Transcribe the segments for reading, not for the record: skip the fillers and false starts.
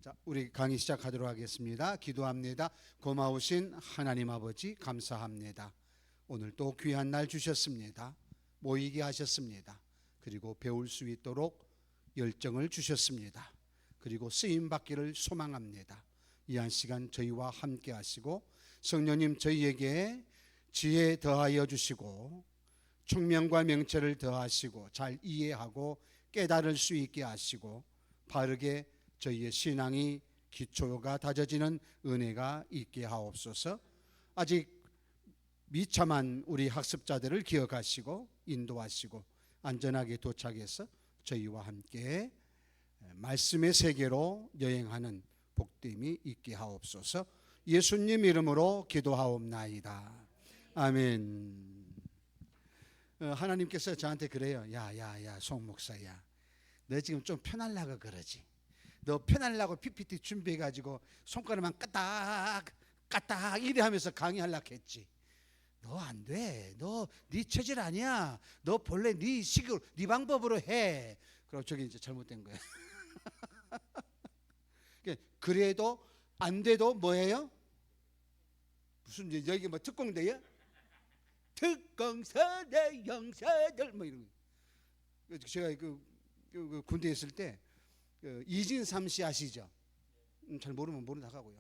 자, 우리 강의 시작하도록 하겠습니다. 기도합니다. 고마우신 하나님 아버지 감사합니다. 오늘 또 귀한 날 주셨습니다. 모이게 하셨습니다. 그리고 배울 수 있도록 열정을 주셨습니다. 그리고 쓰임 받기를 소망합니다. 이 한 시간 저희와 함께 하시고 성령님 저희에게 지혜 더하여 주시고 총명과 명철을 더하시고 잘 이해하고 깨달을 수 있게 하시고 바르게 저희의 신앙이 기초가 다져지는 은혜가 있게 하옵소서. 아직 미참한 우리 학습자들을 기억하시고 인도하시고 안전하게 도착해서 저희와 함께 말씀의 세계로 여행하는 복됨이 있게 하옵소서. 예수님 이름으로 기도하옵나이다. 아멘. 하나님께서 저한테 그래요. 야야야 송 목사야, 너 지금 좀 편하려고 그러지? 너 편하려고 PPT 준비해가지고 손가락만 까딱 이래 하면서 강의하려고 했지. 너 안 돼. 너 네 체질 아니야. 너 본래 네 식으로 네 방법으로 해. 그럼 저게 이제 잘못된 거야. 그래도 안 돼도 뭐예요? 무슨 여기 뭐 특공대야? 특공서대 영사들 뭐 이런 거. 제가 그 군대에 있을 때 이진삼 씨 아시죠? 잘 모르면 모르다가고요.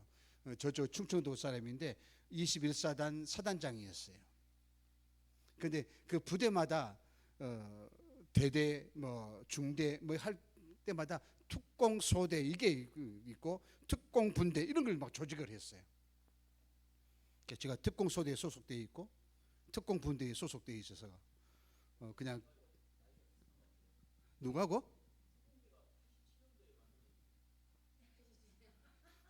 저쪽 충청도 사람인데 21사단 사단장이었어요. 근데 그 부대마다 대대 뭐 중대 뭐 할 때마다 특공소대 이게 있고 특공분대 이런 걸 막 조직을 했어요. 제가 특공소대에 소속돼 있고 특공분대에 소속돼 있어서 그냥 누구하고?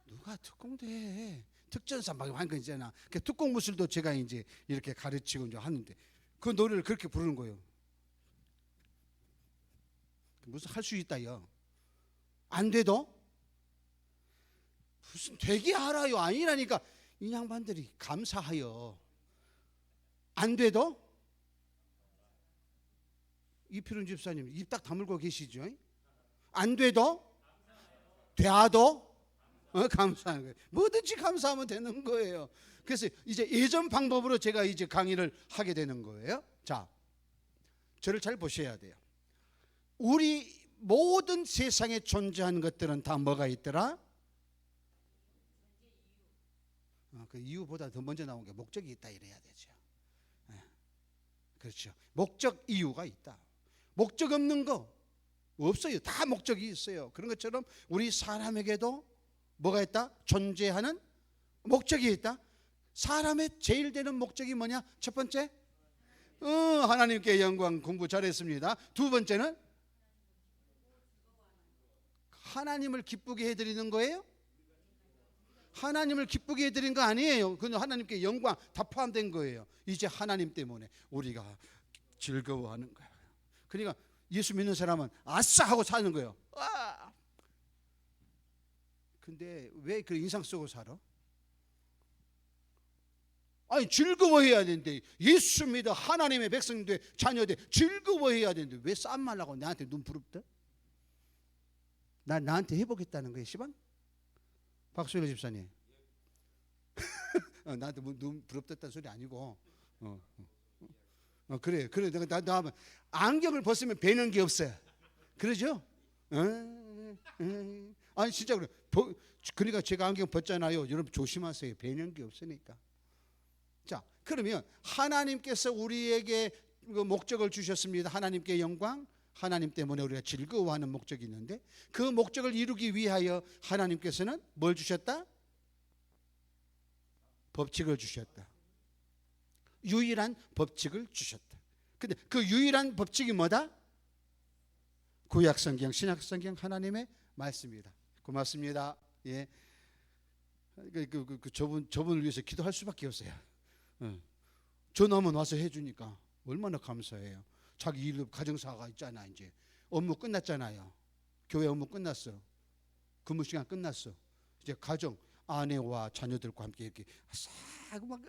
누가 특공대 특전사 막 한 거 있잖아. 그 특공 무술도 제가 이제 이렇게 가르치고 이제 하는데 그 노래를 그렇게 부르는 거예요. 무슨 할 수 있다요? 안 돼도 무슨 되게 알아요. 아니라니까. 이 양반들이 감사하여 안 돼도. 이필훈 집사님 입 딱 다물고 계시죠? 안 돼도 돼도 감사하는 거예요. 뭐든지 감사하면 되는 거예요. 그래서 이제 예전 방법으로 제가 이제 강의를 하게 되는 거예요. 자, 저를 잘 보셔야 돼요. 우리 모든 세상에 존재하는 것들은 다 뭐가 있더라? 그 이유보다 더 먼저 나온 게 목적이 있다 이래야 되죠. 그렇죠. 목적 이유가 있다. 목적 없는 거 없어요. 다 목적이 있어요. 그런 것처럼 우리 사람에게도 뭐가 있다? 존재하는 목적이 있다. 사람의 제일 되는 목적이 뭐냐? 첫 번째, 하나님께 영광. 공부 잘했습니다. 두 번째는 하나님을 기쁘게 해드리는 거예요. 하나님을 기쁘게 해드린 거 아니에요. 그건 하나님께 영광 다 포함된 거예요. 이제 하나님 때문에 우리가 즐거워하는 거예요. 그러니까 예수 믿는 사람은 아싸 하고 사는 거예요. 근데 왜 그 인상 쓰고 살아? 아니 즐거워해야 되는데, 예수 믿어 하나님의 백성돼 자녀돼 즐거워해야 되는데 왜 싼 말라고 나한테 눈 부릅다? 나한테 해보겠다는 거예요, 시방? 박수일 집사님. 나한테 눈 부럽다는 소리 아니고 그래 나 하면 안경을 벗으면 뵈는 게 없어요. 그러죠? 아니 진짜 그래. 그러니까 제가 안경 벗잖아요. 여러분 조심하세요. 뵈는 게 없으니까. 자, 그러면 하나님께서 우리에게 목적을 주셨습니다. 하나님께 영광, 하나님 때문에 우리가 즐거워하는 목적이 있는데 그 목적을 이루기 위하여 하나님께서는 뭘 주셨다? 법칙을 주셨다. 유일한 법칙을 주셨다. 근데 그 유일한 법칙이 뭐다? 구약성경, 신약성경 하나님의 말씀입니다. 고맙습니다. 예. 저분을 위해서 기도할 수밖에 없어요. 전화만 와서 해주니까 얼마나 감사해요. 자기 일 가정사가 있잖아. 이제 업무 끝났잖아요. 교회 업무 끝났어. 근무 시간 끝났어. 이제 가정 아내와 자녀들과 함께 이렇게 싹 막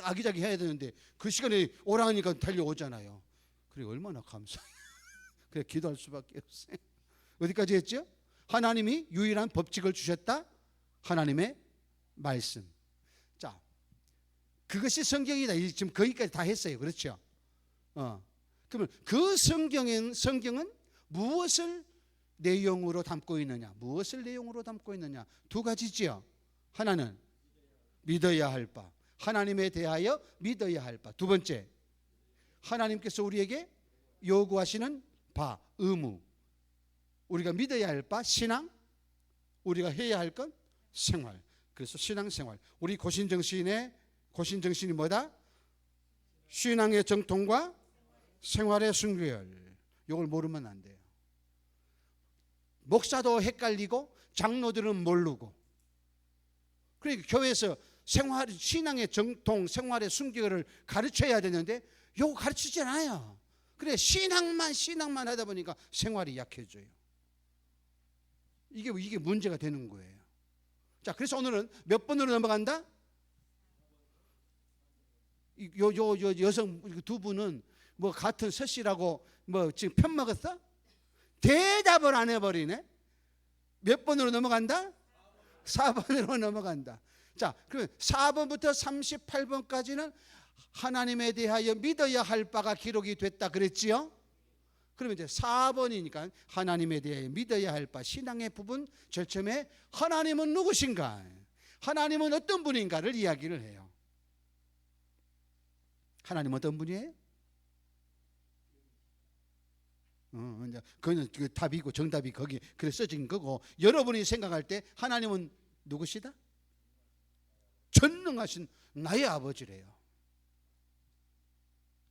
아기자기 해야 되는데 그 시간에 오라 하니까 달려오잖아요. 그래 얼마나 감사해요. 그래 기도할 수밖에 없어요. 어디까지 했죠? 하나님이 유일한 법칙을 주셨다. 하나님의 말씀. 자, 그것이 성경이다. 지금 거기까지 다 했어요. 그렇죠? 그러면 그 성경은 무엇을 내용으로 담고 있느냐? 무엇을 내용으로 담고 있느냐? 두 가지지요. 하나는 믿어야 할 바, 하나님에 대하여 믿어야 할 바. 두 번째, 하나님께서 우리에게 요구하시는 바, 의무. 우리가 믿어야 할 바, 신앙. 우리가 해야 할 건 생활. 그래서 신앙생활. 우리 고신정신이 뭐다? 신앙의 정통과 생활의 순결. 이걸 모르면 안 돼요. 목사도 헷갈리고 장로들은 모르고. 그러니까 교회에서 신앙의 정통, 생활의 순결을 가르쳐야 되는데 이거 가르치지 않아요. 그래, 신앙만 하다 보니까 생활이 약해져요. 이게 문제가 되는 거예요. 자, 그래서 오늘은 몇 번으로 넘어간다? 여성 두 분은 뭐 같은 서씨라고 뭐 지금 편 먹었어? 대답을 안 해버리네. 몇 번으로 넘어간다? 4번으로 넘어간다. 자, 그러면 4번부터 38번까지는 하나님에 대하여 믿어야 할 바가 기록이 됐다 그랬지요? 그러면 이제 4번이니까 하나님에 대하여 믿어야 할 바, 신앙의 부분 절점에 하나님은 누구신가? 하나님은 어떤 분인가를 이야기를 해요. 하나님 어떤 분이에요? 이제 그거는 그 답이고 정답이 거기 그래 써진 거고, 여러분이 생각할 때 하나님은 누구시다? 전능하신 나의 아버지래요.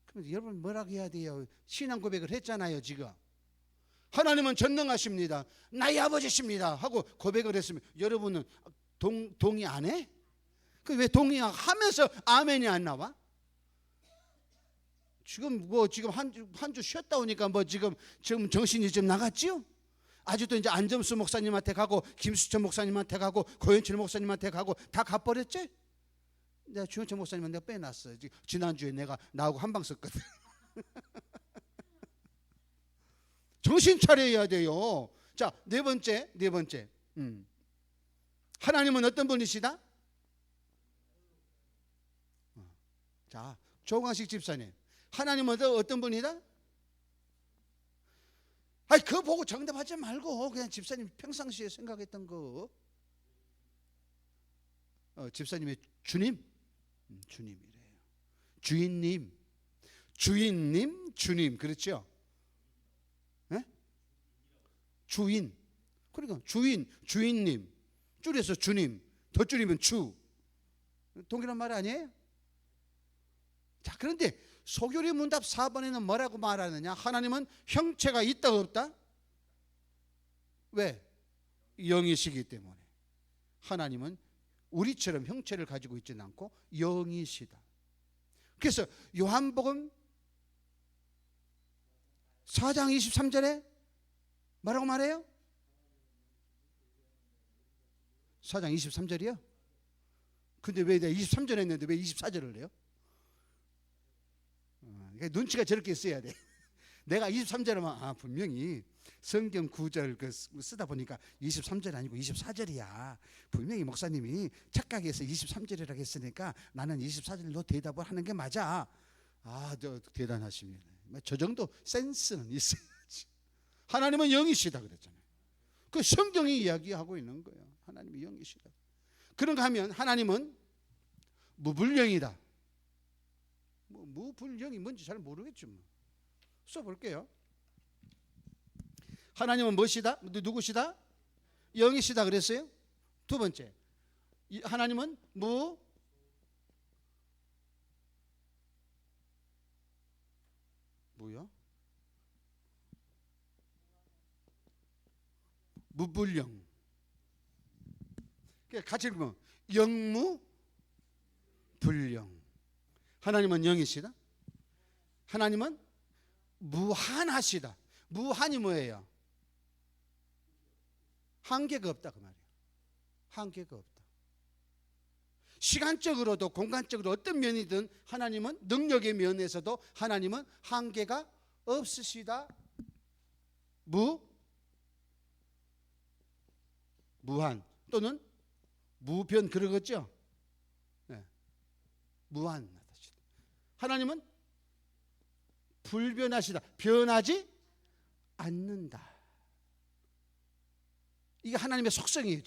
그럼 여러분 뭐라고 해야 돼요? 신앙 고백을 했잖아요. 지금 하나님은 전능하십니다, 나의 아버지십니다 하고 고백을 했으면 여러분은 동의 안 해? 그 왜 동의하면서 아멘이 안 나와? 지금 한 주 쉬었다 오니까 지금 정신이 좀 나갔지요? 아직도 이제 안점수 목사님한테 가고 김수천 목사님한테 가고 고현철 목사님한테 가고 다 가버렸지? 내가 주현철 목사님은 내가 빼놨어. 지난주에 내가 나하고 한방 썼거든. 정신 차려야 돼요. 자, 네 번째. 하나님은 어떤 분이시다? 자, 조광식 집사님, 하나님은 어떤 분이다? 아니, 그거 보고 정답하지 말고 그냥 집사님 평상시에 생각했던 거. 집사님의 주님, 주님이래요. 주님, 그렇죠? 네? 주인. 그러니까 주인님, 줄여서 주님, 더 줄이면 주. 동일한 말 아니에요? 자, 그런데 소교리 문답 4번에는 뭐라고 말하느냐? 하나님은 형체가 있다 없다? 왜? 영이시기 때문에. 하나님은 우리처럼 형체를 가지고 있지는 않고 영이시다. 그래서 요한복음 4장 23절에 뭐라고 말해요? 4장 23절이요? 근데 왜 내가 23절 했는데 왜 24절을 해요? 눈치가 저렇게 있어야 돼. 내가 23절이면 분명히 성경 구절 쓰다 보니까 23절 아니고 24절이야. 분명히 목사님이 착각해서 23절이라고 했으니까 나는 24절로 대답을 하는 게 맞아. 저 대단하십니다. 저 정도 센스는 있어야지. 하나님은 영이시다 그랬잖아요. 그 성경이 이야기하고 있는 거예요. 하나님이 영이시다. 그런가 하면 하나님은 무불령이다. 무불령이 뭔지 잘 모르겠죠. 써볼게요. 하나님은 무엇이다? 누구시다? 영이시다 그랬어요. 두 번째, 하나님은 뭐야? 무불령. 같이 읽으면 영무불령. 하나님은 영이시다. 하나님은 무한하시다. 무한이 뭐예요? 한계가 없다 그 말이에요. 한계가 없다. 시간적으로도 공간적으로 어떤 면이든 하나님은, 능력의 면에서도 하나님은 한계가 없으시다. 무한 또는 무변 그러겠죠. 네. 무한하시다. 하나님은 불변하시다. 변하지 않는다. 이게 하나님의 속성이에요.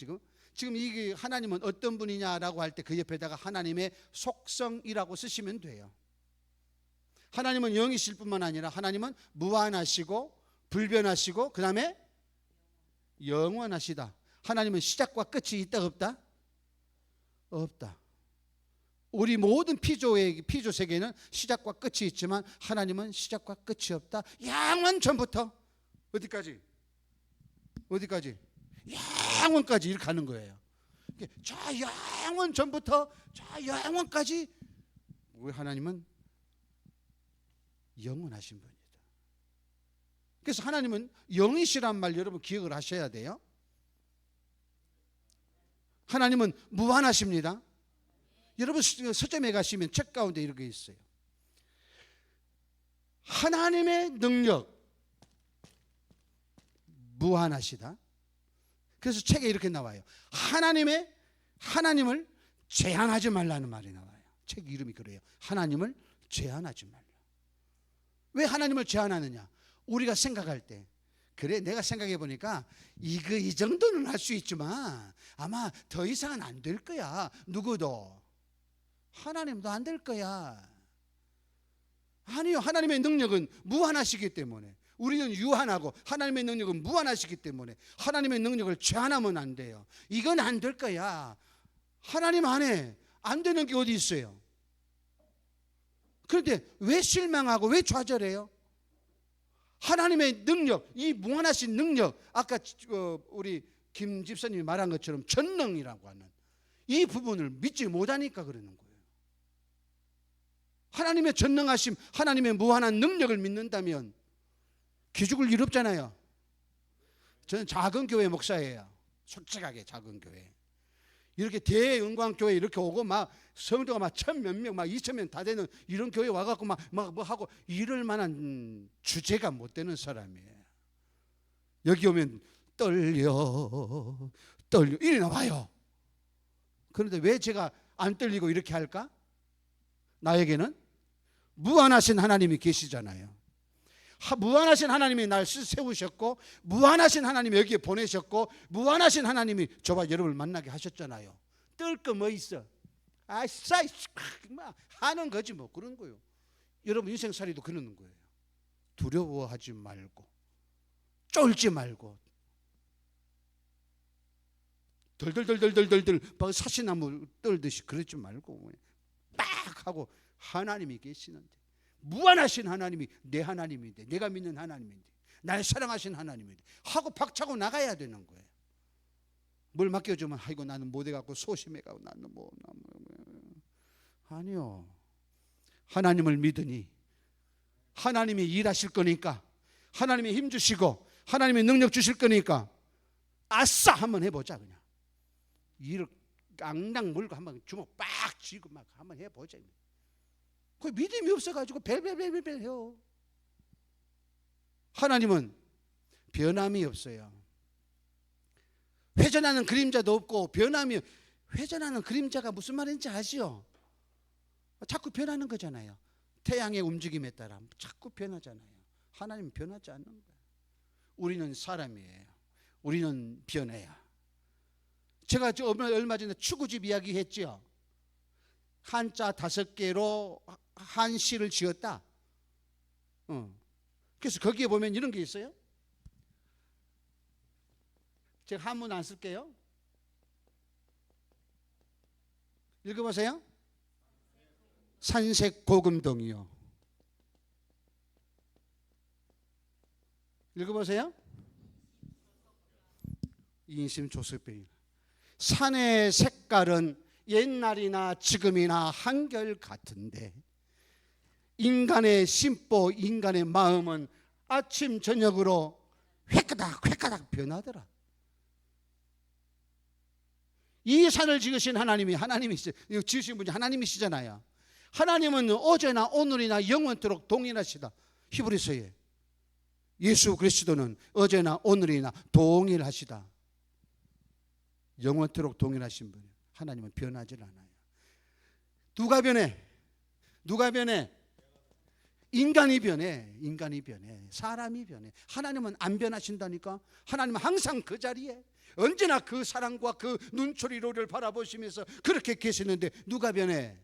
지금 이게 하나님은 어떤 분이냐라고 할 때 그 옆에다가 하나님의 속성이라고 쓰시면 돼요. 하나님은 영이실 뿐만 아니라 하나님은 무한하시고 불변하시고 그 다음에 영원하시다. 하나님은 시작과 끝이 있다 없다? 없다. 우리 모든 피조 세계는 시작과 끝이 있지만 하나님은 시작과 끝이 없다. 영원 전부터 어디까지? 영원까지 이렇게 가는 거예요. 저 영원 전부터 저 영원까지 우리 하나님은 영원하신 분이다. 그래서 하나님은 영이시란 말 여러분 기억을 하셔야 돼요. 하나님은 무한하십니다. 여러분 서점에 가시면 책 가운데 이렇게 있어요. 하나님의 능력 무한하시다. 그래서 책에 이렇게 나와요. 하나님을 제한하지 말라는 말이 나와요. 책 이름이 그래요. 하나님을 제한하지 말라. 왜 하나님을 제한하느냐? 우리가 생각할 때 그래 내가 생각해 보니까 이 정도는 할 수 있지만 아마 더 이상은 안 될 거야. 누구도 하나님도 안 될 거야. 아니요. 하나님의 능력은 무한하시기 때문에 우리는 유한하고 하나님의 능력은 무한하시기 때문에 하나님의 능력을 제한하면 안 돼요. 이건 안 될 거야. 하나님 안에 안 되는 게 어디 있어요? 그런데 왜 실망하고 왜 좌절해요? 하나님의 능력, 이 무한하신 능력, 아까 우리 김 집사님이 말한 것처럼 전능이라고 하는 이 부분을 믿지 못하니까 그러는 거예요. 하나님의 전능하심, 하나님의 무한한 능력을 믿는다면 기죽을 일 없잖아요. 저는 작은 교회 목사예요. 솔직하게 작은 교회. 이렇게 대영광교회 이렇게 오고 막 성도가 막 1,000몇 명, 막 2,000명 다 되는 이런 교회 와갖고 막 뭐 하고 이럴 만한 주제가 못 되는 사람이에요. 여기 오면 떨려 이리 나와요. 그런데 왜 제가 안 떨리고 이렇게 할까? 나에게는 무한하신 하나님이 계시잖아요. 무한하신 하나님이 날 세우셨고 무한하신 하나님이 여기에 보내셨고 무한하신 하나님이 저와 여러분을 만나게 하셨잖아요. 떨 거 뭐 있어? 아싸 하는 거지 뭐. 그런 거예요. 여러분 인생살이도 그러는 거예요. 두려워하지 말고 쫄지 말고 덜덜덜덜덜덜 사시나무 떨듯이 그러지 말고 빡 하고 하나님이 계시는데 무한하신 하나님이 내 하나님인데 내가 믿는 하나님인데 날 사랑하신 하나님인데 하고 박차고 나가야 되는 거예요. 뭘 맡겨주면 아이고 나는 못해갖고 소심해가고 나는 아니요. 하나님을 믿으니 하나님이 일하실 거니까 하나님이 힘 주시고 하나님이 능력 주실 거니까 아싸 한번 해보자. 그냥 일을 깡당 물고 한번 주먹 빡 쥐고 막 한번 해보자. 그 믿음이 없어가지고 벨벨벨벨 해요. 하나님은 변함이 없어요. 회전하는 그림자도 없고 변함이 회전하는 그림자가 무슨 말인지 아시죠? 자꾸 변하는 거잖아요. 태양의 움직임에 따라 자꾸 변하잖아요. 하나님은 변하지 않는 거예요. 우리는 사람이에요. 우리는 변해요. 제가 얼마 전에 추구집 이야기 했죠. 한자 5개로 한 시를 지었다. 그래서 거기에 보면 이런 게 있어요. 제가 한문 안 쓸게요. 읽어보세요. 산색 고금동이요. 읽어보세요. 인심 조석병이. 산의 색깔은 옛날이나 지금이나 한결 같은데 인간의 심보, 인간의 마음은 아침 저녁으로 획가닥 변하더라. 이 산을 지으신 하나님이 지으신 분이 하나님이시잖아요. 하나님은 어제나 오늘이나 영원토록 동일하시다. 히브리서에 예수 그리스도는 어제나 오늘이나 동일하시다. 영원토록 동일하신 분이에요. 하나님은 변하질 않아요. 누가 변해? 누가 변해? 인간이 변해. 인간이 변해. 사람이 변해. 하나님은 안 변하신다니까. 하나님은 항상 그 자리에 언제나 그 사랑과 그 눈초리로를 바라보시면서 그렇게 계시는데 누가 변해?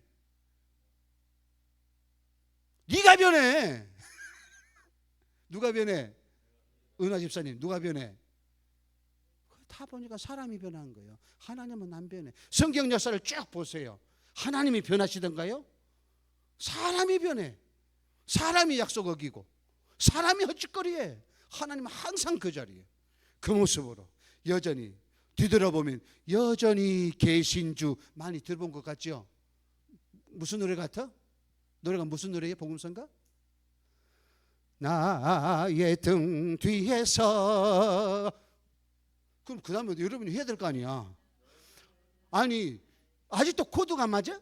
네가 변해. 누가 변해? 은하 집사님, 누가 변해? 다 보니까 사람이 변한 거예요. 하나님은 안 변해. 성경 역사를 쭉 보세요. 하나님이 변하시던가요? 사람이 변해. 사람이 약속 어기고 사람이 헛짓거리해. 하나님은 항상 그 자리에 그 모습으로 여전히 뒤돌아보면 여전히 계신 주 많이 들어본 것 같죠? 무슨 노래 같아? 노래가 무슨 노래예요? 복음서인가? 나의 등 뒤에서. 그럼 그 다음에 여러분이 해야 될 거 아니야. 아니 아직도 코드가 안 맞아?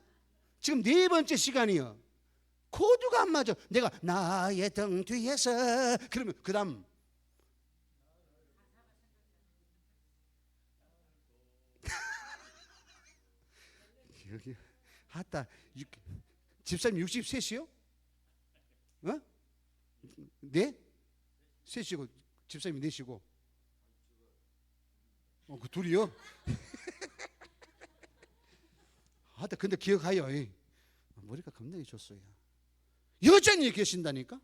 지금 4번째 시간이요. 코드가 안 맞아. 내가 나의 등 뒤에서 그러면 그 다음 여기 아따 집사님 63이요? 어? 네? 셋이고 집사님 넷이고 그 둘이요? 아따 근데 기억하여. 머리가 겁나게 좋소요. 여전히 계신다니까.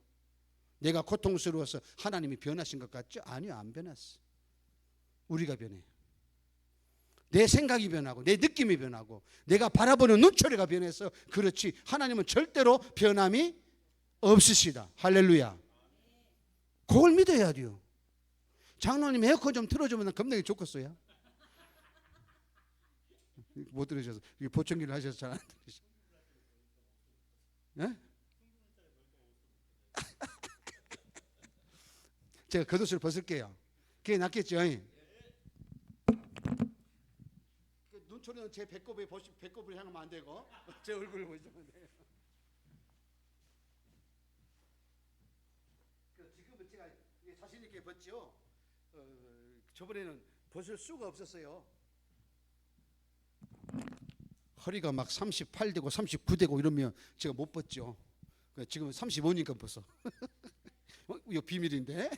내가 고통스러워서 하나님이 변하신 것 같죠? 아니요, 안 변했어. 우리가 변해. 내 생각이 변하고 내 느낌이 변하고 내가 바라보는 눈초리가 변해서 그렇지 하나님은 절대로 변함이 없으시다. 할렐루야. 그걸 믿어야 돼요. 장로님 에어컨 좀 틀어주면 겁나게 좋겠어요. 못 들으셔서 보청기를 하셔서 잘 안 들으셔. 네? 제가 겉옷을 벗을게요. 그게 낫겠죠? 눈초리는 제 배꼽을 향하면 안 되고 제 얼굴을 보시면 돼요. 지금은 제가 자신 있게 벗죠. 저번에는 벗을 수가 없었어요. 허리가 막 38되고 39되고 이러면 제가 못 벗죠. 지금은 35니까 벗어. 이거 비밀인데.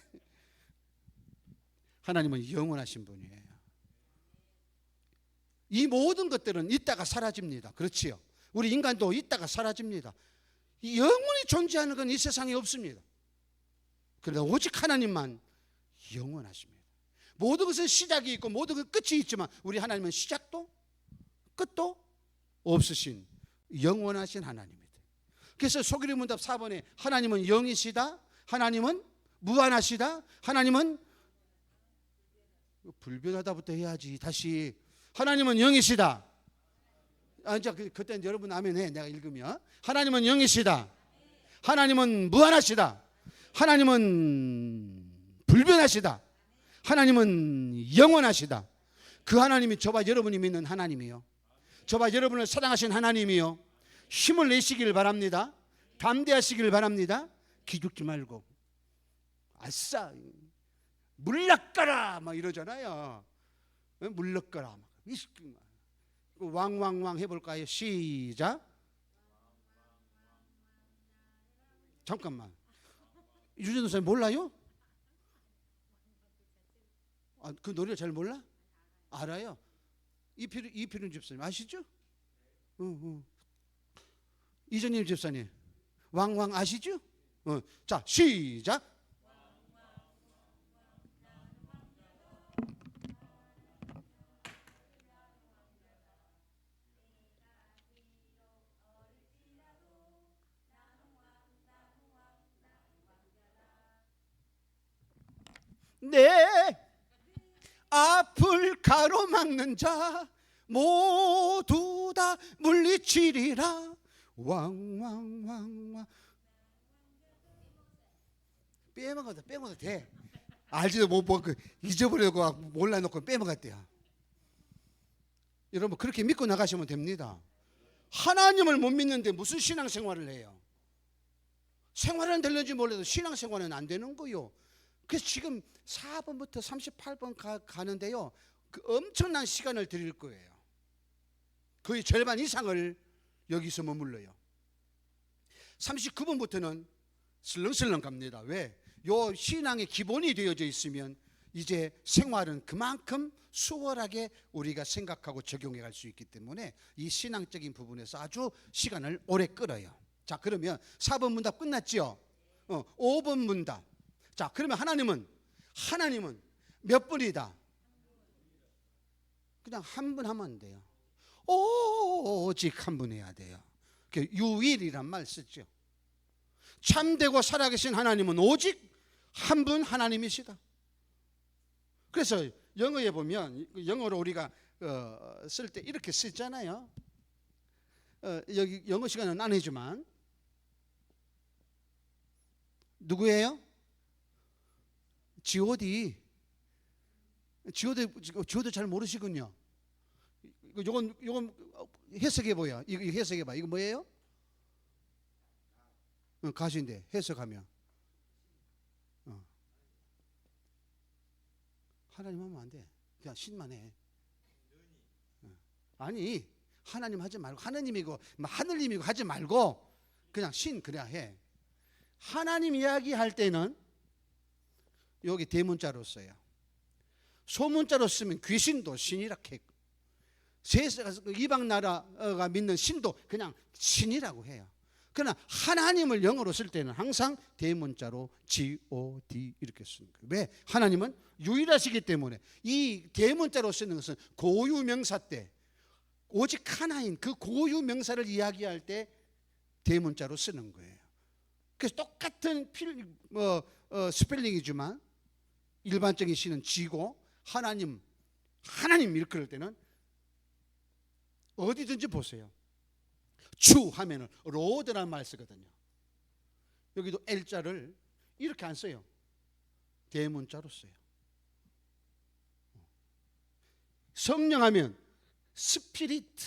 하나님은 영원하신 분이에요. 이 모든 것들은 있다가 사라집니다. 그렇지요. 우리 인간도 있다가 사라집니다. 영원히 존재하는 건 이 세상에 없습니다. 그러나 오직 하나님만 영원하십니다. 모든 것은 시작이 있고 모든 것은 끝이 있지만 우리 하나님은 시작도 끝도 없으신 영원하신 하나님입니다. 그래서 소그리 문답 4번에 하나님은 영이시다, 하나님은 무한하시다, 하나님은 불변하다부터 해야지. 다시 하나님은 영이시다. 이제 그때는 여러분 아멘해. 내가 읽으면 하나님은 영이시다, 하나님은 무한하시다, 하나님은 불변하시다, 하나님은 영원하시다. 그 하나님이 저와 여러분이 믿는 하나님이요, 저와 여러분을 사랑하신 하나님이요. 힘을 내시기를 바랍니다. 담대하시기를 바랍니다. 기죽지 말고 아싸 물러가라 막 이러잖아요. 물러가라 왕왕왕 해볼까요? 시작. 잠깐만, 유진호 선생님 몰라요? 그 노래 잘 몰라? 알아요. 이필훈 집사님 아시죠? 이전임 집사님 왕왕 아시죠? 자 시작. 내 앞을 가로막는 자 모두 다 물리치리라. 왕왕왕왕. 빼먹어도 돼. 알지도 못보고 잊어버리고 몰라놓고 빼먹었대요. 여러분 그렇게 믿고 나가시면 됩니다. 하나님을 못 믿는데 무슨 신앙생활을 해요? 생활은 되는지 몰라도 신앙생활은 안 되는 거요. 그래서 지금 4번부터 38번 가는데요, 그 엄청난 시간을 드릴 거예요. 거의 절반 이상을 여기서 머물러요. 39번부터는 슬렁슬렁 갑니다. 왜? 요 신앙의 기본이 되어져 있으면 이제 생활은 그만큼 수월하게 우리가 생각하고 적용해 갈 수 있기 때문에 이 신앙적인 부분에서 아주 시간을 오래 끌어요. 자, 그러면 4번 문답 끝났죠? 5번 문답. 자, 그러면 하나님은 몇 분이다? 그냥 한 분 하면 안 돼요. 오직 한 분 해야 돼요. 유일이란 말 쓰죠. 참되고 살아계신 하나님은 오직 한 분 하나님이시다. 그래서 영어에 보면, 영어로 우리가 쓸 때 이렇게 쓰잖아요. 여기 영어 시간은 아니지만 누구예요? G.O.D. 잘 모르시군요. 요건 해석해 보여. 이거 해석해 봐. 이거 뭐예요? 가수인데 해석하면 하나님 하면 안 돼. 그냥 신만 해. 아니, 하나님 하지 말고, 하느님이고 하늘님이고 하지 말고 그냥 신 그래야 해. 하나님 이야기할 때는 여기 대문자로 써요. 소문자로 쓰면 귀신도 신이라 했고, 이방 나라가 믿는 신도 그냥 신이라고 해요. 그러나 하나님을 영어로 쓸 때는 항상 대문자로 G.O.D 이렇게 쓰는 거예요. 왜? 하나님은 유일하시기 때문에. 이 대문자로 쓰는 것은 고유명사 때, 오직 하나인 그 고유명사를 이야기할 때 대문자로 쓰는 거예요. 그래서 똑같은 스펠링이지만 일반적인 시는 G고 하나님 이렇게 그럴 때는 어디든지 보세요. 주 하면은 로드라는 말 쓰거든요. 여기도 L자를 이렇게 안 써요. 대문자로 써요. 성령 하면 스피리트,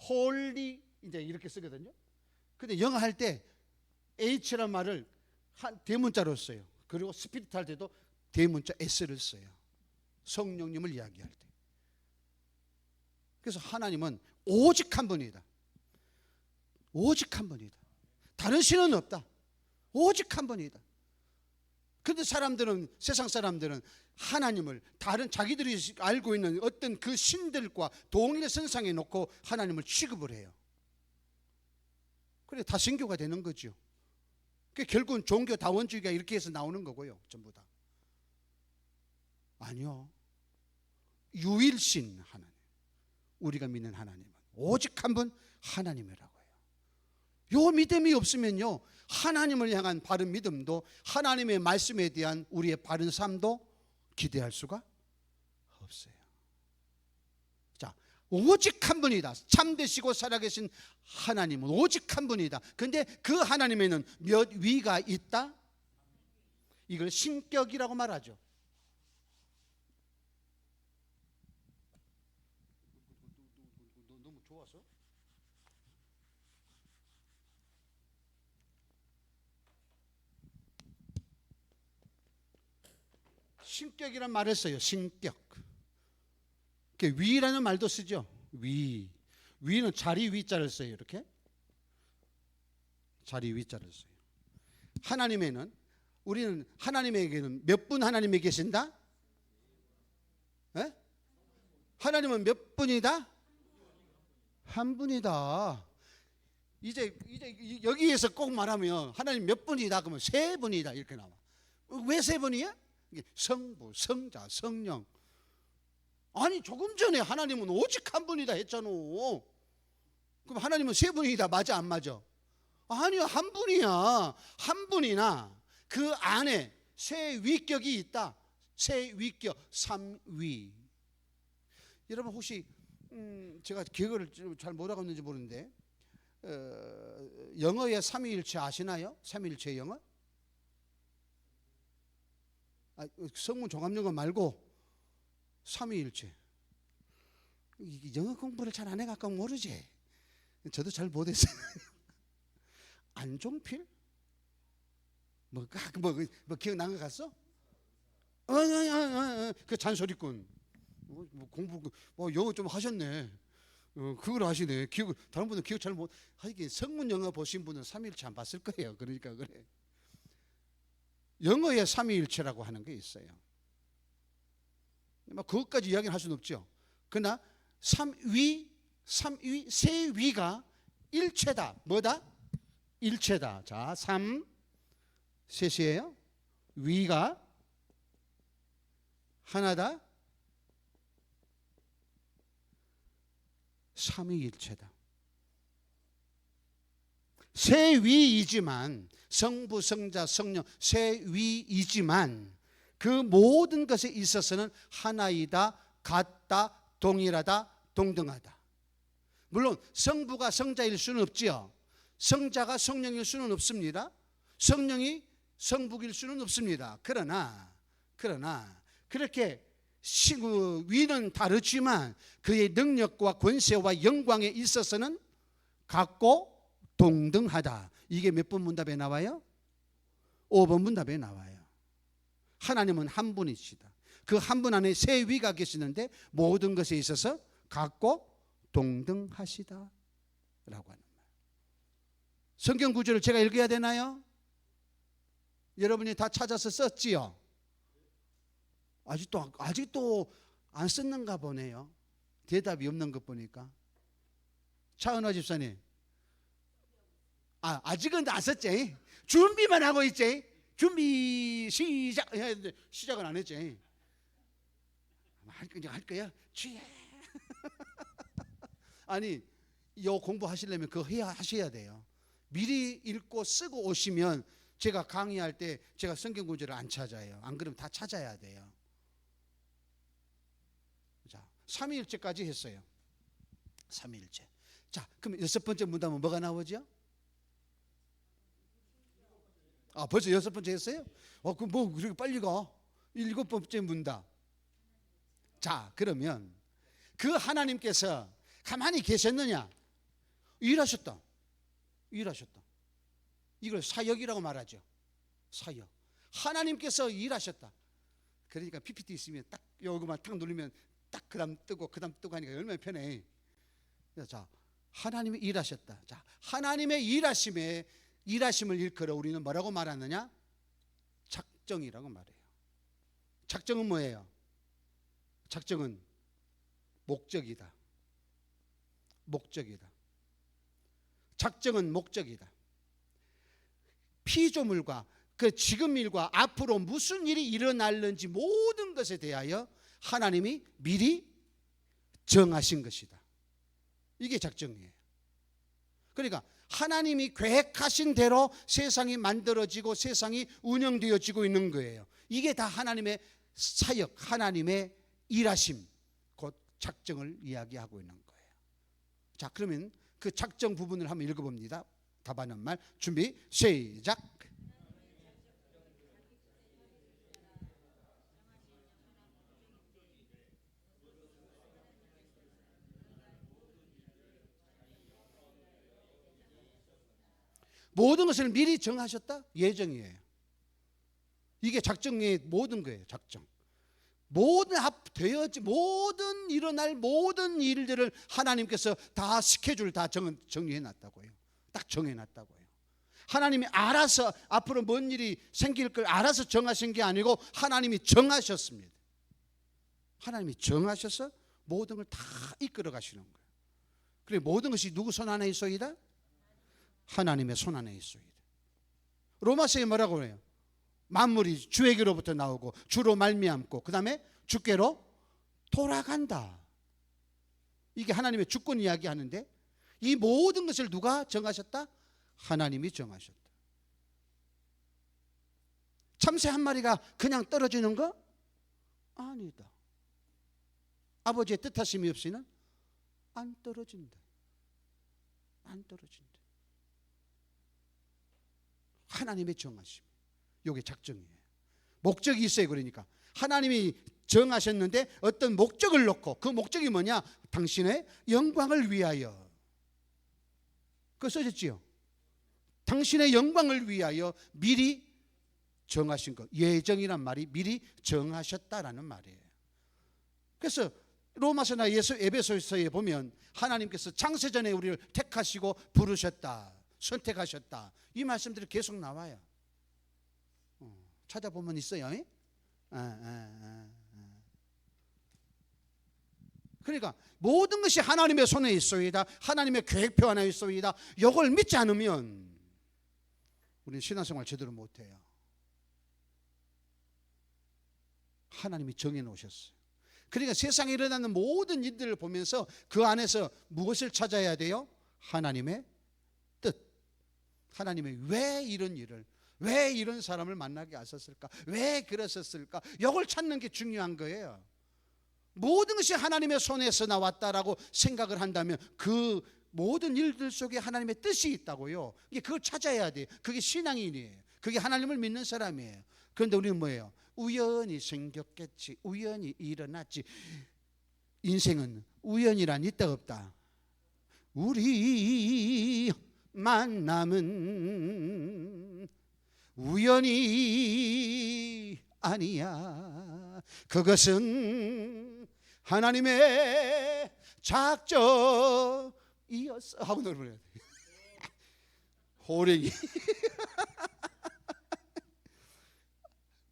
홀리 이제 이렇게 쓰거든요. 근데 영어 할 때 H란 말을 대문자로 써요. 그리고 스피리트 할 때도 대문자 S를 써요. 성령님을 이야기할 때. 그래서 하나님은 오직 한 분이다. 오직 한 분이다. 다른 신은 없다. 오직 한 분이다. 그런데 세상 사람들은 하나님을 다른 자기들이 알고 있는 어떤 그 신들과 동일선상에 놓고 하나님을 취급을 해요. 그래 다신교가 되는 거죠. 결국은 종교 다원주의가 이렇게 해서 나오는 거고요. 전부 다. 아니요. 유일신 하나님, 우리가 믿는 하나님은 오직 한 분 하나님이라고 해요. 요 믿음이 없으면요, 하나님을 향한 바른 믿음도, 하나님의 말씀에 대한 우리의 바른 삶도 기대할 수가 없어요. 자, 오직 한 분이다. 참되시고 살아계신 하나님은 오직 한 분이다. 근데 그 하나님에는 몇 위가 있다? 이걸 신격이라고 말하죠. 너무 좋아서? 신격이란 말을 써요. 신격. 위라는 말도 쓰죠. 위는 자리 위자를 써요. 이렇게 자리 위자를 써요. 우리는 하나님에게는 몇 분 하나님이 계신다? 에? 하나님은 몇 분이다? 한 분이다. 이제 여기에서 꼭 말하면 하나님 몇 분이다 그러면 세 분이다 이렇게 나와. 왜 세 분이야? 성부, 성자, 성령. 아니 조금 전에 하나님은 오직 한 분이다 했잖아. 그럼 하나님은 세 분이다 맞아 안 맞아? 아니요, 한 분이야. 한 분이나 그 안에 세 위격이 있다. 세 위격, 삼위. 여러분 혹시 제가 기억을 잘 못하고 있는지 모르는데 영어의 삼위일체 아시나요? 삼위일체 영어? 성문 종합영어 말고 삼위일체. 영어 공부를 잘 안 해갖고 모르지. 저도 잘 못했어요. 안종필? 뭐 기억난 거 같어? 그 잔소리꾼. 공부 영어 좀 하셨네. 그걸 하시네. 기억, 다른 분은 기억 잘 못. 하긴 성문 영어 보신 분은 삼위일체 안 봤을 거예요. 그러니까 그래. 영어에 삼위일체라고 하는 게 있어요. 그것까지 이야기를 할 수는 없죠. 그러나 삼위, 세 위가 일체다. 뭐다? 일체다. 자, 셋이에요. 위가 하나다. 삼위일체다. 세 위이지만 성부, 성자, 성령 세 위이지만 그 모든 것에 있어서는 하나이다, 같다, 동일하다, 동등하다. 물론 성부가 성자일 수는 없지요. 성자가 성령일 수는 없습니다. 성령이 성부일 수는 없습니다. 그러나 그렇게 위는 다르지만 그의 능력과 권세와 영광에 있어서는 같고 동등하다. 이게 몇 번 문답에 나와요? 5번 문답에 나와요. 하나님은 한 분이시다. 그 한 분 안에 세 위가 계시는데 모든 것에 있어서 같고 동등하시다 라고 하는 말. 성경 구절을 제가 읽어야 되나요? 여러분이 다 찾아서 썼지요? 아직도 안 썼는가 보네요. 대답이 없는 것 보니까. 차은화 집사님, 아직은 안 썼지? 준비만 하고 있지? 준비 시작 해야 되는데 시작은 안 했지? 할 거야? 아니, 요 공부하시려면 그거 하셔야 돼요. 미리 읽고 쓰고 오시면 제가 강의할 때 제가 성경 구절을 안 찾아요. 안 그러면 다 찾아야 돼요. 자, 삼위일체까지 했어요. 삼위일체. 자, 그럼 여섯 번째 문답은 뭐가 나오죠? 벌써 여섯 번째 했어요? 그럼 뭐 그렇게 빨리 가? 일곱 번째 문답. 자, 그러면 그 하나님께서 가만히 계셨느냐? 일하셨다. 이걸 사역이라고 말하죠. 사역. 하나님께서 일하셨다. 그러니까 PPT 있으면 딱 요거만 딱 누르면 딱 그다음 뜨고 하니까 얼마나 편해. 자, 하나님이 일하셨다. 자, 하나님의 일하심을 일컬어 우리는 뭐라고 말하느냐? 작정이라고 말해요. 작정은 뭐예요? 작정은 목적이다. 작정은 목적이다. 피조물과 그 지금 일과 앞으로 무슨 일이 일어날는지 모든 것에 대하여 하나님이 미리 정하신 것이다. 이게 작정이에요. 그러니까 하나님이 계획하신 대로 세상이 만들어지고 세상이 운영되어지고 있는 거예요. 이게 다 하나님의 사역, 하나님의 일하심, 곧 작정을 이야기하고 있는 거예요. 자, 그러면 그 작정 부분을 한번 읽어봅니다. 답하는 말 준비 시작. 모든 것을 미리 정하셨다? 예정이에요. 이게 작정의 모든 거예요. 작정. 모든 일어날 모든 일들을 하나님께서 다 스케줄 다 정리해 놨다고요. 딱 정해 놨다고요. 하나님이 알아서 앞으로 뭔 일이 생길 걸 알아서 정하신 게 아니고 하나님이 정하셨습니다. 하나님이 정하셔서 모든 걸 다 이끌어 가시는 거예요. 그래, 모든 것이 누구 손 안에 있어이다? 하나님의 손 안에 있어이다. 로마서에 뭐라고 해요? 만물이 주에게로부터 나오고 주로 말미암고 그 다음에 주께로 돌아간다. 이게 하나님의 주권 이야기하는데 이 모든 것을 누가 정하셨다? 하나님이 정하셨다. 참새 한 마리가 그냥 떨어지는 거? 아니다. 아버지의 뜻하심이 없이는 안 떨어진다. 하나님의 정하심. 이게 작정이에요. 목적이 있어요. 그러니까 하나님이 정하셨는데 어떤 목적을 놓고 그 목적이 뭐냐? 당신의 영광을 위하여. 그거 써졌지요. 당신의 영광을 위하여 미리 정하신 것. 예정이란 말이 미리 정하셨다라는 말이에요. 그래서 로마서나 에베소서에 보면 하나님께서 창세전에 우리를 택하시고 부르셨다, 선택하셨다, 이 말씀들이 계속 나와요. 찾아보면 있어요. 그러니까 모든 것이 하나님의 손에 있소이다, 하나님의 계획표 안에 있소이다. 이걸 믿지 않으면 우리는 신앙생활 제대로 못해요. 하나님이 정해놓으셨어요. 그러니까 세상에 일어나는 모든 일들을 보면서 그 안에서 무엇을 찾아야 돼요? 하나님의 뜻. 하나님의 왜 이런 일을, 왜 이런 사람을 만나게 하셨을까, 왜 그러셨을까, 이걸 찾는 게 중요한 거예요. 모든 것이 하나님의 손에서 나왔다라고 생각을 한다면 그 모든 일들 속에 하나님의 뜻이 있다고요. 그걸 찾아야 돼요. 그게 신앙인이에요. 그게 하나님을 믿는 사람이에요. 그런데 우리는 뭐예요? 우연히 생겼겠지, 우연히 일어났지. 인생은 우연이란 있다 없다. 우리 만남은 우연이 아니야. 그것은 하나님의 작정이었어 하고 노래 불러야 돼. 호랭이.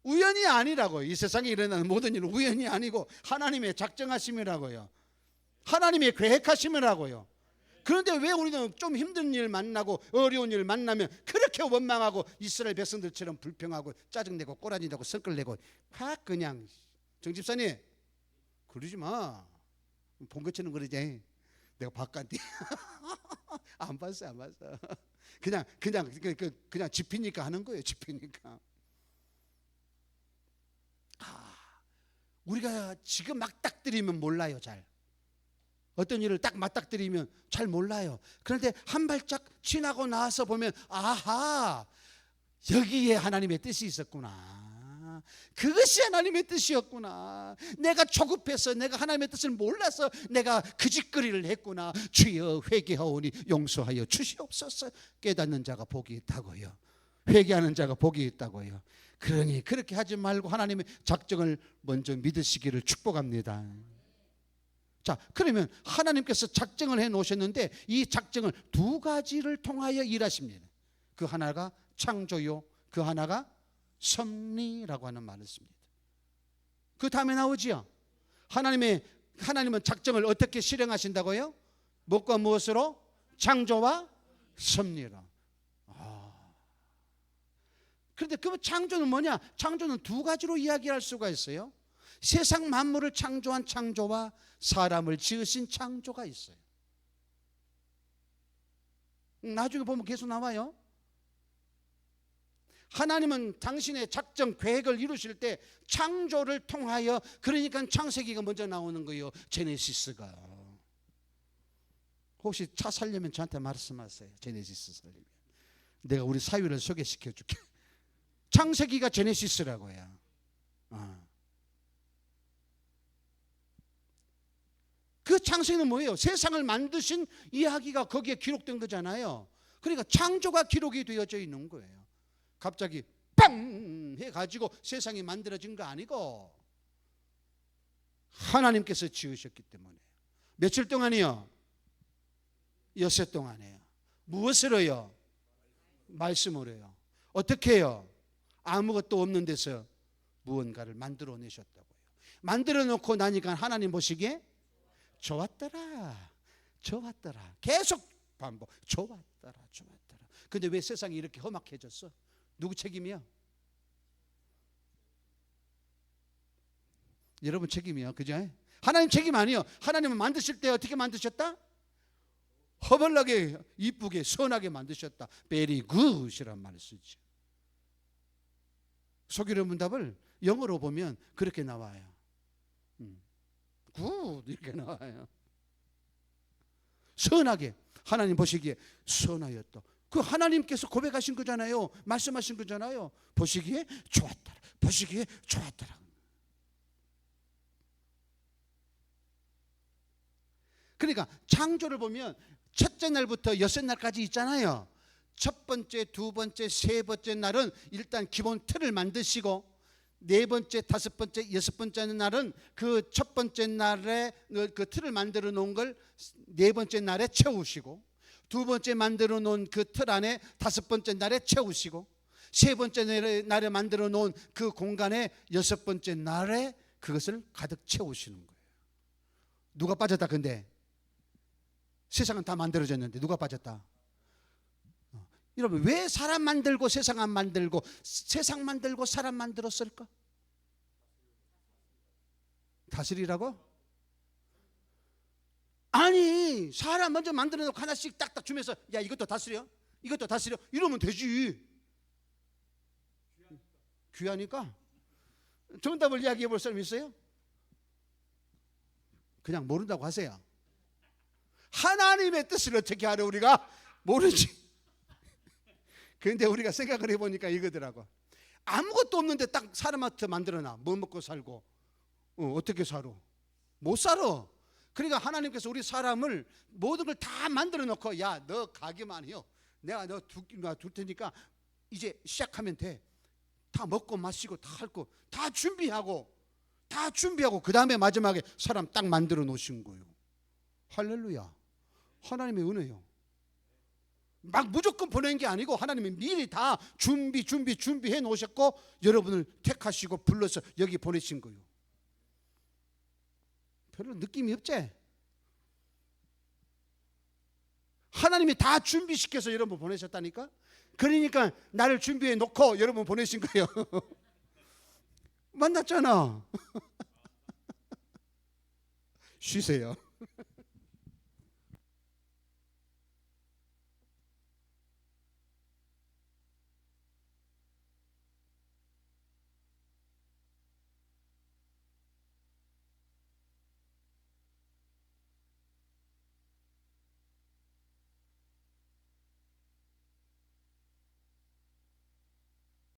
우연이 아니라고요. 이 세상에 일어나는 모든 일은 우연이 아니고 하나님의 작정하심이라고요. 하나님의 계획하심이라고요. 그런데 왜 우리는 좀 힘든 일 만나고 어려운 일 만나면 그렇게 원망하고 이스라엘 백성들처럼 불평하고 짜증내고 꼬라지내고 성끌내고 확 그냥. 정집사님 그러지 마. 본 것처럼 그러지. 내가 바깥에 안 봤어. 그냥 집히니까 하는 거예요. 집히니까. 우리가 지금 맞닥뜨리면 몰라요. 잘 어떤 일을 딱 맞닥뜨리면 잘 몰라요. 그런데 한 발짝 지나고 나서 보면 아하, 여기에 하나님의 뜻이 있었구나. 그것이 하나님의 뜻이었구나. 내가 조급해서 내가 하나님의 뜻을 몰라서 내가 그 짓거리를 했구나. 주여 회개하오니 용서하여 주시옵소서. 깨닫는 자가 복이 있다고요. 회개하는 자가 복이 있다고요. 그러니 그렇게 하지 말고 하나님의 작정을 먼저 믿으시기를 축복합니다. 자, 그러면 하나님께서 작정을 해 놓으셨는데 이 작정을 두 가지를 통하여 일하십니다. 그 하나가 창조요, 그 하나가 섭리라고 하는 말을 씁니다. 그 다음에 나오지요. 하나님은 작정을 어떻게 실행하신다고요? 무엇과 무엇으로? 창조와 섭리로. 그런데 그 창조는 뭐냐? 창조는 두 가지로 이야기할 수가 있어요. 세상 만물을 창조한 창조와 사람을 지으신 창조가 있어요. 나중에 보면 계속 나와요. 하나님은 당신의 작정 계획을 이루실 때 창조를 통하여, 그러니까 창세기가 먼저 나오는 거예요. 제네시스가. 혹시 차 살려면 저한테 말씀하세요. 제네시스 살리면 내가 우리 사위를 소개시켜 줄게. 창세기가 제네시스라고 해요. 그 창세기는 뭐예요? 세상을 만드신 이야기가 거기에 기록된 거잖아요. 그러니까 창조가 기록이 되어져 있는 거예요. 갑자기 빵 해가지고 세상이 만들어진 거 아니고 하나님께서 지으셨기 때문에. 며칠 동안이요? 엿새 동안이에요. 무엇으로요? 말씀으로요. 어떻게 해요? 아무것도 없는 데서 무언가를 만들어내셨다고요. 만들어 놓고 나니까 하나님 보시기에 좋았더라. 계속 반복. 좋았더라. 근데 왜 세상이 이렇게 험악해졌어? 누구 책임이야? 여러분 책임이야. 그죠? 하나님 책임 아니에요. 하나님은 만드실 때 어떻게 만드셨다? 허벌나게 이쁘게 선하게 만드셨다. Very good이란 말을 쓰죠. 속이려 문답을 영어로 보면 그렇게 나와요. 굿 이렇게 나와요. 선하게. 하나님 보시기에 선하였다. 그 하나님께서 고백하신 거잖아요. 말씀하신 거잖아요. 보시기에 좋았더라. 보시기에 좋았더라. 그러니까 창조를 보면 첫째 날부터 여섯 날까지 있잖아요. 첫 번째, 두 번째, 세 번째 날은 일단 기본 틀을 만드시고 네 번째, 다섯 번째, 여섯 번째 날은 그 첫 번째 날에 그 틀을 만들어 놓은 걸 네 번째 날에 채우시고, 두 번째 만들어 놓은 그 틀 안에 다섯 번째 날에 채우시고, 세 번째 날에 만들어 놓은 그 공간에 여섯 번째 날에 그것을 가득 채우시는 거예요. 누가 빠졌다? 근데 세상은 다 만들어졌는데 누가 빠졌다? 여러분, 왜 사람 만들고 세상 안 만들고 세상 만들고 사람 만들었을까? 다스리라고? 아니, 사람 먼저 만들어 놓고 하나씩 딱딱 주면서 야, 이것도 다스려, 이것도 다스려, 이러면 되지. 귀하니까. 정답을 이야기해 볼 사람 있어요? 그냥 모른다고 하세요. 하나님의 뜻을 어떻게 알아? 우리가 모르지. 그런데 우리가 생각을 해보니까 이거더라고. 아무것도 없는데 딱 사람한테 만들어놔. 뭐 먹고 살고 어떻게 살아? 못 살아. 그러니까 하나님께서 우리 사람을 모든 걸 다 만들어 놓고 야, 너 가기만 해요. 내가 너 둘 테니까 이제 시작하면 돼. 다 먹고 마시고 다 할 거 다 준비하고 그 다음에 마지막에 사람 딱 만들어 놓으신 거예요. 할렐루야. 하나님의 은혜요. 막 무조건 보낸 게 아니고 하나님이 미리 다 준비해 놓으셨고 여러분을 택하시고 불러서 여기 보내신 거예요. 별로 느낌이 없지? 하나님이 다 준비시켜서 여러분 보내셨다니까. 그러니까 나를 준비해 놓고 여러분 보내신 거예요. 만났잖아. 쉬세요.